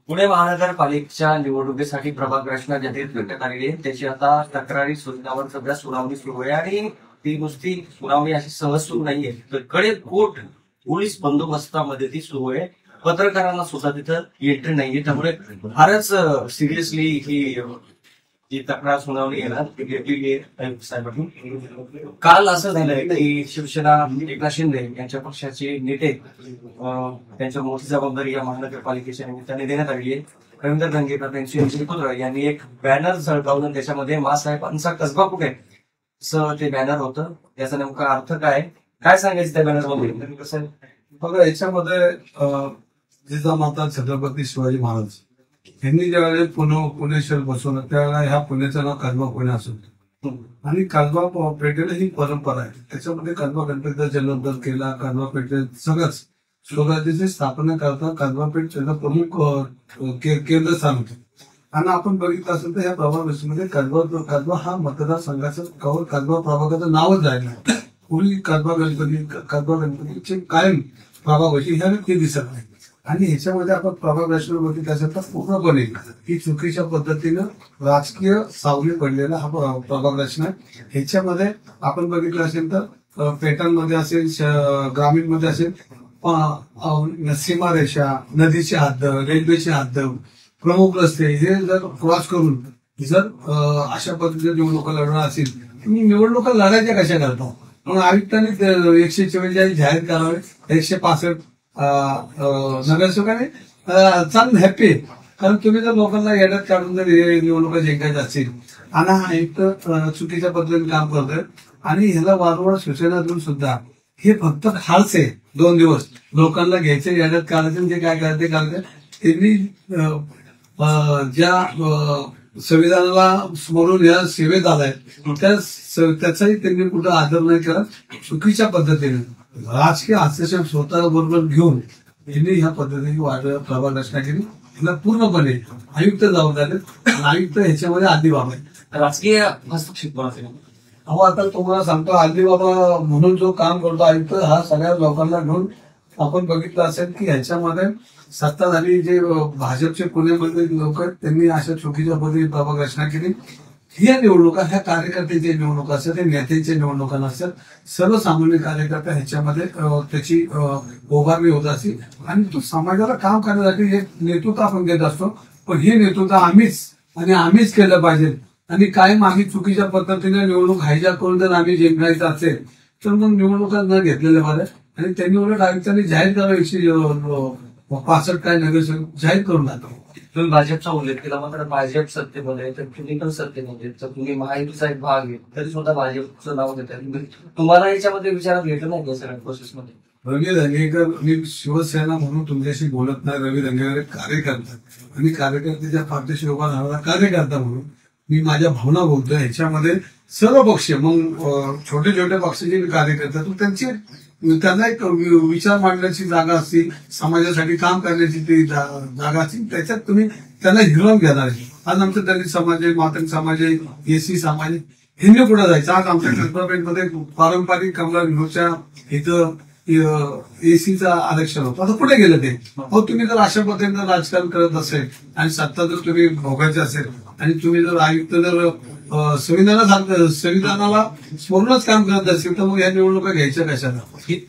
पुणे महानगरपालिकेच्या निवडणुकीसाठी प्रभाग रचना जाहीर करण्यात आलेली आहे. त्याची आता तक्रारी सुनावर सध्या सुनावणी सुरू आहे आणि ती नुसती सुनावणी अशी सहज सुरू नाहीये, तर कडेकोट पोलीस बंदोबस्तामध्ये ती सुरू आहे. पत्रकारांना सुद्धा तिथं एंट्री नाहीये, त्यामुळे फारच सिरियसली ही तक्रार सुनावणी येणार ती घेतलेली आहे आयुक्त साहेबांनी. काल असं झालंय की शिवसेना एकनाथ शिंदे यांच्या पक्षाचे नेते त्यांच्या मोठी जबाबदारी या महानगरपालिकेच्या निमित्ताने देण्यात आली आहे. रवींद्र धंगेकर यांचे पुत्र यांनी एक बॅनर झळकावून त्याच्यामध्ये मासाहेबांचा कसबा कुठे असं ते बॅनर होतं. याचा नेमका अर्थ काय सांगायचं त्या बॅनर मध्ये? कसं बघा, याच्यामध्ये जिजामाता छत्रपती शिवाजी महाराज यांनी ज्यावेळेस पुणे शहर बसवलं त्यावेळेला ह्या पुण्याचं नाव कसबा पुणे असं आणि कसबा पेठेला ही परंपरा आहे. त्याच्यामध्ये कसबा गणपतीचा जन्मोत्सव केला. कसबा पेठेत सगळंच स्वराज्याची स्थापना करता कसबा पेठ त्याचं प्रमुख केंद्र स्थान होतं. आणि आपण बघितलं असेल तर ह्या प्रभागामध्ये कसबा हा मतदारसंघाचं कवर कसबा प्रभागाचं नावच राहिलं आहे. पूर्वी कसबा गणपतीचे कायम प्रभागाची ह्या व्यक्ती दिसत नाही. आणि ह्याच्यामध्ये आपण प्रभाग रचना बघितलं असेल तर पूर्णपणे ही चुकीच्या पद्धतीनं राजकीय सावली पडलेला हा प्रभाग रचना. ह्याच्यामध्ये आपण बघितलं असेल तर पेटांमध्ये असेल, ग्रामीणमध्ये असेल, सीमारेषा, नदीची हद्द, रेल्वेची हद्द, प्रमुख रस्ते हे जर क्रॉस करून जर अशा पद्धतीने निवडणुका लढवणार असेल तर निवडणुका लढायच्या कशा करतो. म्हणून आयुक्तांनी 144 जाहीर करावे. 165 नगरसेवकांनी चांगलं हॅपी आहे. कारण तुम्ही जर लोकांना येड्यात काढून जर निवडणुका जिंकायच्या असतील आणि हा आयुक्त चुकीच्या पद्धतीने काम करतोय आणि ह्याला वारंवार सूचना देऊन सुद्धा हे फक्त खालचे 2 दिवस लोकांना घ्यायचे, येड्यात काढायचे, जे काय करायचे करायचे. त्यांनी ज्या संविधानाला स्मरून या सेवेत आलाय त्याचाही त्यांनी कुठं आदर नाही करत. चुकीच्या पद्धतीने राजकीय हस्तक्षेप स्वतः बरोबर घेऊन त्यांनी ह्या पद्धतीने प्रभाग रचना केली. ह्याला पूर्णपणे आयुक्त जबाबदार आहेत. आयुक्त ह्याच्यामध्ये आदी बाबा आहेत. राजकीय हस्तक्षेप अहो, आता तुम्हाला सांगतो, आदी बाबा म्हणून जो काम करतो आयुक्त हा सगळ्या लोकांना घेऊन आपण बघितलं असेल की ह्याच्यामध्ये सत्ताधारी जे भाजपचे पुण्यामधले लोक आहेत त्यांनी अशा चुकीच्या पद्धतीने प्रभाग रचना केली. ह्या निवडणुका ह्या कार्यकर्त्याच्या निवडणुका असतात, ते नेत्यांच्या निवडणुका नसतात. सर्वसामान्य कार्यकर्ता ह्याच्यामध्ये त्याची उभारणी होत असते आणि तो समाजाला काम करण्यासाठी एक नेतृत्व आपण देत असतो. पण हे नेतृत्व आम्हीच केलं पाहिजे आणि कायम आम्ही चुकीच्या पद्धतीने निवडणूक हायजॅक करून जर आम्ही जिंकायचं असेल तर मग निवडणुका न घेतलेल्या बऱ्या. आणि त्यांनी उलट आयुक्तांनी जाहीर करावं 165 काय नगरसेवक जाहीर करून जातो. तुम्ही भाजपचा उल्लेख केला, मात्र भाजप सत्तेमध्ये तर तुम्ही पण सत्तेमध्ये तर तुम्ही महायुतीचा एक भाग आहे तरी सुद्धा भाजपचं नाव घेतात. तुम्हाला याच्यामध्ये विचारात घेतलं नाही का सगळ्या प्रोसेसमध्ये? रवी धंगेकर, मी शिवसेना म्हणून तुमच्याशी बोलत नाही. रवी धंगेकर एक कार्यकर्ता आणि कार्यकर्त्याच्या पाठीशी उभा राहणारा कार्यकर्ता म्हणून मी माझ्या भावना बोलतोय. ह्याच्यामध्ये सर्व पक्ष, मग छोटे छोटे पक्षाचे कार्यकर्ते त्यांना एक विचार मांडण्याची जागा असते, समाजासाठी काम करण्याची ती जागा असते. त्याच्यात तुम्ही त्यांना हिरवून घेणार आहे. आज आमचं दलित समाज आहे, मातंग समाज आहे, एसी समाज आहे, हिंदी कुठं जायचं. आज आमच्या कसबापेठमध्ये पारंपरिक कमला नेहरूच्या इथं एसीचं आरक्षण होतं. आता कुठे गेलं ते? हो, तुम्ही जर अशा पद्धतीनं राजकारण करत असेल आणि सत्ता जर तुम्ही भोगायची असेल आणि तुम्ही जर आयुक्त जर संविधानाला स्मरूनच काम करत असेल तर मग या निवडणुका घ्यायच्या कशाला?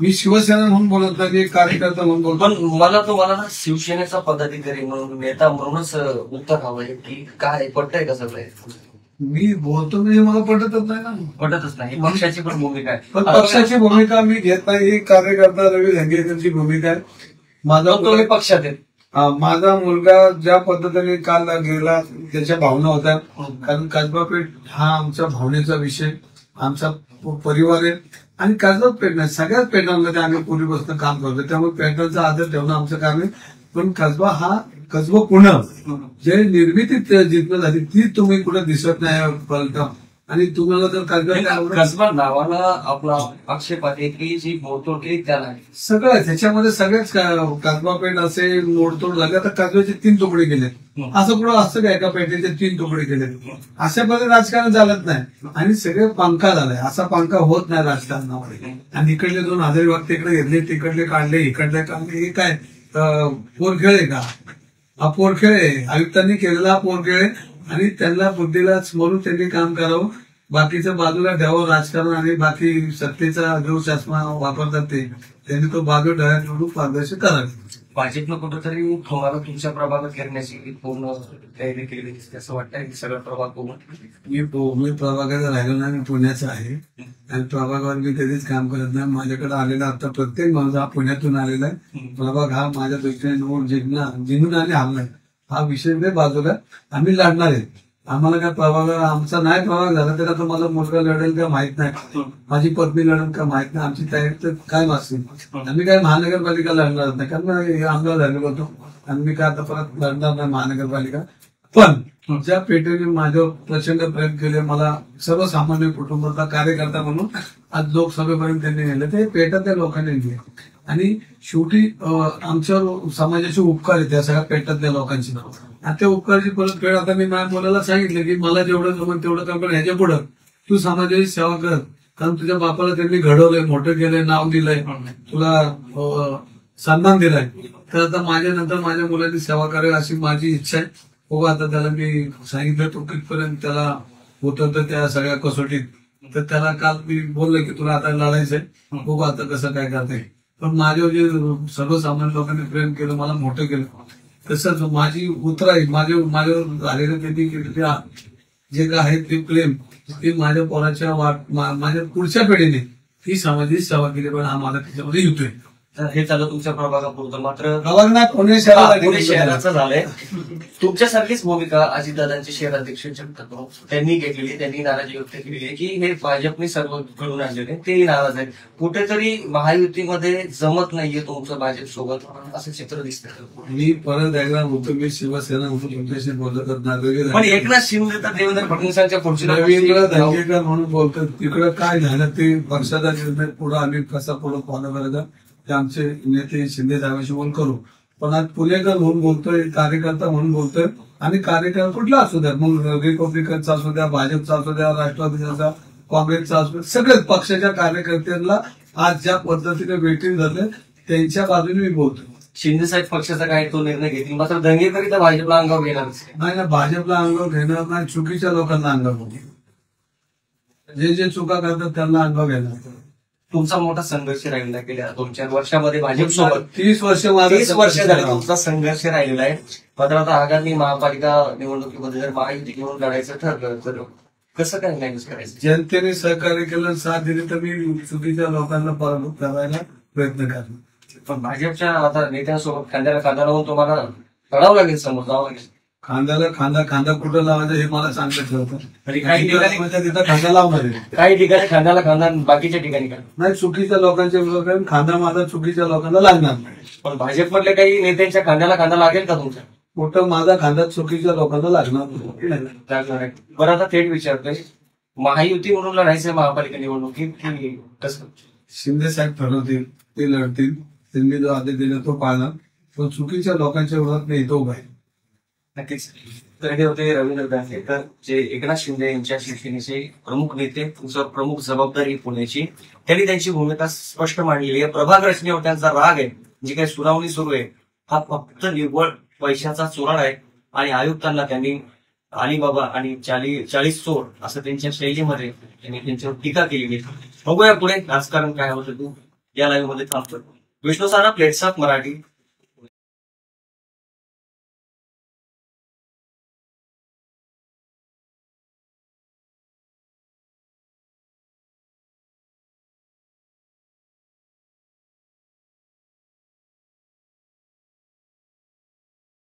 मी शिवसेना म्हणून बोलत नाही, एक कार्यकर्ता म्हणून बोलतो. पण मला तुम्हाला शिवसेनेचा पदाधिकारी म्हणून, नेता म्हणूनच उत्तर हवंय की काय पटतंय का सगळं? मी बोलतो म्हणजे मला पटतच नाही ना. पटतच नाही. पक्षाची पण भूमिका आहे. पण पक्षाची भूमिका मी घेत नाही. ही कार्यकर्ता रवी धंगेकरची भूमिका आहे. तुम्ही पक्षात आहेत. माझा मुलगा ज्या पद्धतीने काल गेला त्याच्या भावना होत्या. कारण कसबा पेठ हा आमच्या भावनेचा विषय, आमचा परिवार आहे आणि कसबा पेठ नाही सगळ्याच पेठांमध्ये आम्ही पूर्वीपासून काम करतो. त्यामुळे पेठांचा आदर ठेवणं आमचं काम आहे. पण कसबा पुणे जे निर्मिती जिथं झाली ती तुम्ही कुठे दिसत नाही पलटा. आणि तुम्हाला जर कसबा नावाला आपला आक्षेप आहे की जी मोडतोड केली त्याला सगळं त्याच्यामध्ये सगळेच कसबा पेठ असेल मोडतोड झाली. आता कसब्याचे 3 तुकडे केले. असं कुठं असतं का एका पेठेचे 3 तुकडे केले? अशा पद्धतीने राजकारण चालत नाही. आणि सगळे पंखा झालाय. असा पंखा होत नाही राजकारणामध्ये. आणि इकडले 2 हजारी वक्त इकडे घेतले, तिकडले काढले, इकडले काढले. हे काय पोर खेळ आहे का? हा पोरखेळ आयुक्तांनी केलेला हा पोरखेळ आणि त्यांना बुद्धीला म्हणून त्यांनी काम करावं. बाकीचं बाजूला ठेवावं राजकारण आणि बाकी सत्तेचा जो चष्मा वापरतात त्यांनी तो बाजू ठेवायला निवडून पारदर्शक करावे. भाजपनं कुठंतरी तुम्हाला तुमच्या प्रभागात घेण्याची पूर्ण तयारी केली दिसते असं वाटतंय की सगळं प्रभाग बघून. मी प्रभागात राहिलो नाही, मी पुण्याचा आहे आणि प्रभागावर मी कधीच काम करत नाही. माझ्याकडे आलेला आता प्रत्येक माणूस हा पुण्यातून आलेला आहे. प्रभाग हा माझ्या दृष्टीने निवड जिंकून आणि हरलाय हा विषय नाही बाजूला. आम्ही लढणार आहे. आम्हाला काय प्रभाग आमचा नाही प्रभाग झाला तर आता मला मुलगा लढेल का माहित नाही, माझी पत्नी लढेल का माहित नाही. आमची तयारी तर काय असेल. आम्ही काय महानगरपालिका लढणार नाही कारण आमदार झालेलो होतो आणि मी काय आता परत लढणार नाही महानगरपालिका. पण ज्या पेठेने माझ्यावर प्रचंड प्रयत्न केले, मला सर्वसामान्य कुटुंबाचा कार्यकर्ता म्हणून आज लोकसभेपर्यंत त्यांनी नेलं, ते पेठातल्या लोकांनी नेले. आणि शेवटी आमच्यावर समाजाचे उपकार आहेत त्या सगळ्या पेठातल्या लोकांची. आणि त्या उपकाराची परतफेड आता मी माझ्या मुलाला सांगितलं की मला जेवढं जमन तेवढं काम कर, ह्याच्या पुढं तू समाजाची सेवा कर. कारण तुझ्या बापाला त्यांनी घडवलंय, मोठं केलंय, नाव दिलंय, तुला सन्मान दिलाय. तर आता माझ्या नंतर माझ्या मुलाची सेवा करावी अशी माझी इच्छा आहे. हो आता त्याला मी सांगितलं तो कितपर्यंत त्याला होतं त्या सगळ्या कसोटीत. तर त्याला काल मी बोललो की तुला आता लढायचंय, बघू आता कसं काय करते. पण माझ्यावर जे सर्वसामान्य लोकांनी प्रेम केलं, मला मोठं केलं, तसंच माझी उतराई माझ्यावर झालेलं त्यांनी जे काय आहे ते प्रेम ते माझ्या पोराच्या माझ्या पुढच्या पिढीने ही सामाजिक सेवा केली पण हा मला त्याच्यामध्ये येतोय. हे झालं तुमच्या प्रभागापुरतं. मात्र पुणे शहराचं झालंय. तुमच्यासारखीच भूमिका अजितदादांचे शहराध्यक्ष जगताप त्यांनी घेतलेली, त्यांनी नाराजी व्यक्त केली आहे की हे भाजपने सर्व घडून आणलेले, तेही नाराज आहेत. कुठेतरी महायुतीमध्ये जमत नाहीये तुमचं भाजप सोबत असं चित्र दिसतं. मी परत एकदा होतो, मी शिवसेना होतो तुमच्याशी बोलत असणार. पण एकनाथ शिंदे तर देवेंद्र फडणवीसांच्या पुढची रवींद्र दंगेकर म्हणून बोलतात. तिकडं काय झालं ते पक्षाचा निर्णय पुढे आम्ही कसा पुढे फॉलो करायचा ते आमचे नेते शिंदे साहेबांशी बोल करू. पण आज पुणेकर म्हणून बोलतोय, कार्यकर्ता म्हणून बोलतोय. आणि कार्यकर्ता कुठला असू द्या, मग रिपब्लिकनचा असू द्या, भाजपचा असू द्या, राष्ट्रवादीचा, काँग्रेसचा असू द्या, सगळ्याच पक्षाच्या कार्यकर्त्यांना आज ज्या पद्धतीने वेटिंग झालं त्यांच्या बाजूने मी बोलतो. शिंदे साहेब पक्षाचा काय तो निर्णय घेतील, मात्र दंगेकरी तर भाजपला अंगावर घेणार नाही ना. भाजपला अंगावर घेणार नाही, चुकीच्या लोकांना अंगावर जे चुका करतात त्यांना अंगावर घेणार. तुमचा मोठा संघर्ष राहिलेला गेल्या 2-4 वर्षामध्ये भाजपसोबत. 30 वर्ष झाले तुमचा संघर्ष राहिलेला आहे. मात्र आता आगामी महापालिका निवडणुकीमध्ये जर महायुती घेऊन लढायचं ठरलं तर कसं काय मॅनेज करायचं. जनतेने सहकार्य केलं, साथ दिली तर मी चुकीच्या लोकांना पराभूत करायला प्रयत्न करतो. पण भाजपच्या आता नेत्यांसोबत खांद्याला खांदा लावून तुम्हाला लढावं लागेल, समोर जावं लागेल. खांद्याला खांदा कुठं लावायचं हे मला सांगत ठेवतं. काही ठिकाणी तिथं खांदा लावणार आहे, काही ठिकाणी खांद्याला खांदा, बाकीच्या ठिकाणी काय नाही. चुकीच्या लोकांच्या विरोधात खांदा माझा चुकीच्या लोकांना लागणार नाही. पण भाजपमधल्या काही नेत्यांच्या खांद्याला खांदा लागेल का तुमच्या. मोठं माझा खांदा चुकीच्या लोकांना लागणार नाही. बरं आता थेट विचारतोय, महायुती म्हणून लढायचंय महापालिका निवडणुकीत की कसं. शिंदे साहेब ठरवतील, ते लढतील, त्यांनी जो आदेश दिला तो पाळणार. पण चुकीच्या लोकांच्या विरोधात नाही तो उभा आहे. नक्कीच. तर हे होते रवींद्र दंगेकर, जे एकनाथ शिंदे यांच्या शिवसेनेचे प्रमुख नेते. प्रमुख जबाबदारी पुण्याची. त्यांनी त्यांची भूमिका स्पष्ट मांडलेली आहे. प्रभाग रचनेवर त्यांचा राग आहे, जी काही सुनावणी सुरू आहे हा फक्त निव्वळ पैशाचा चोराड आहे. आणि आयुक्तांना त्यांनी अलिबाबा आणि 40 चोर असं त्यांच्या शैलीमध्ये त्यांनी त्यांच्यावर टीका केलेली. बघूया पुढे राजकारण काय होतं. तू या लाईव्ह मध्ये थांबतो. विष्णू सारा, प्लेट्स ऑफ मराठी.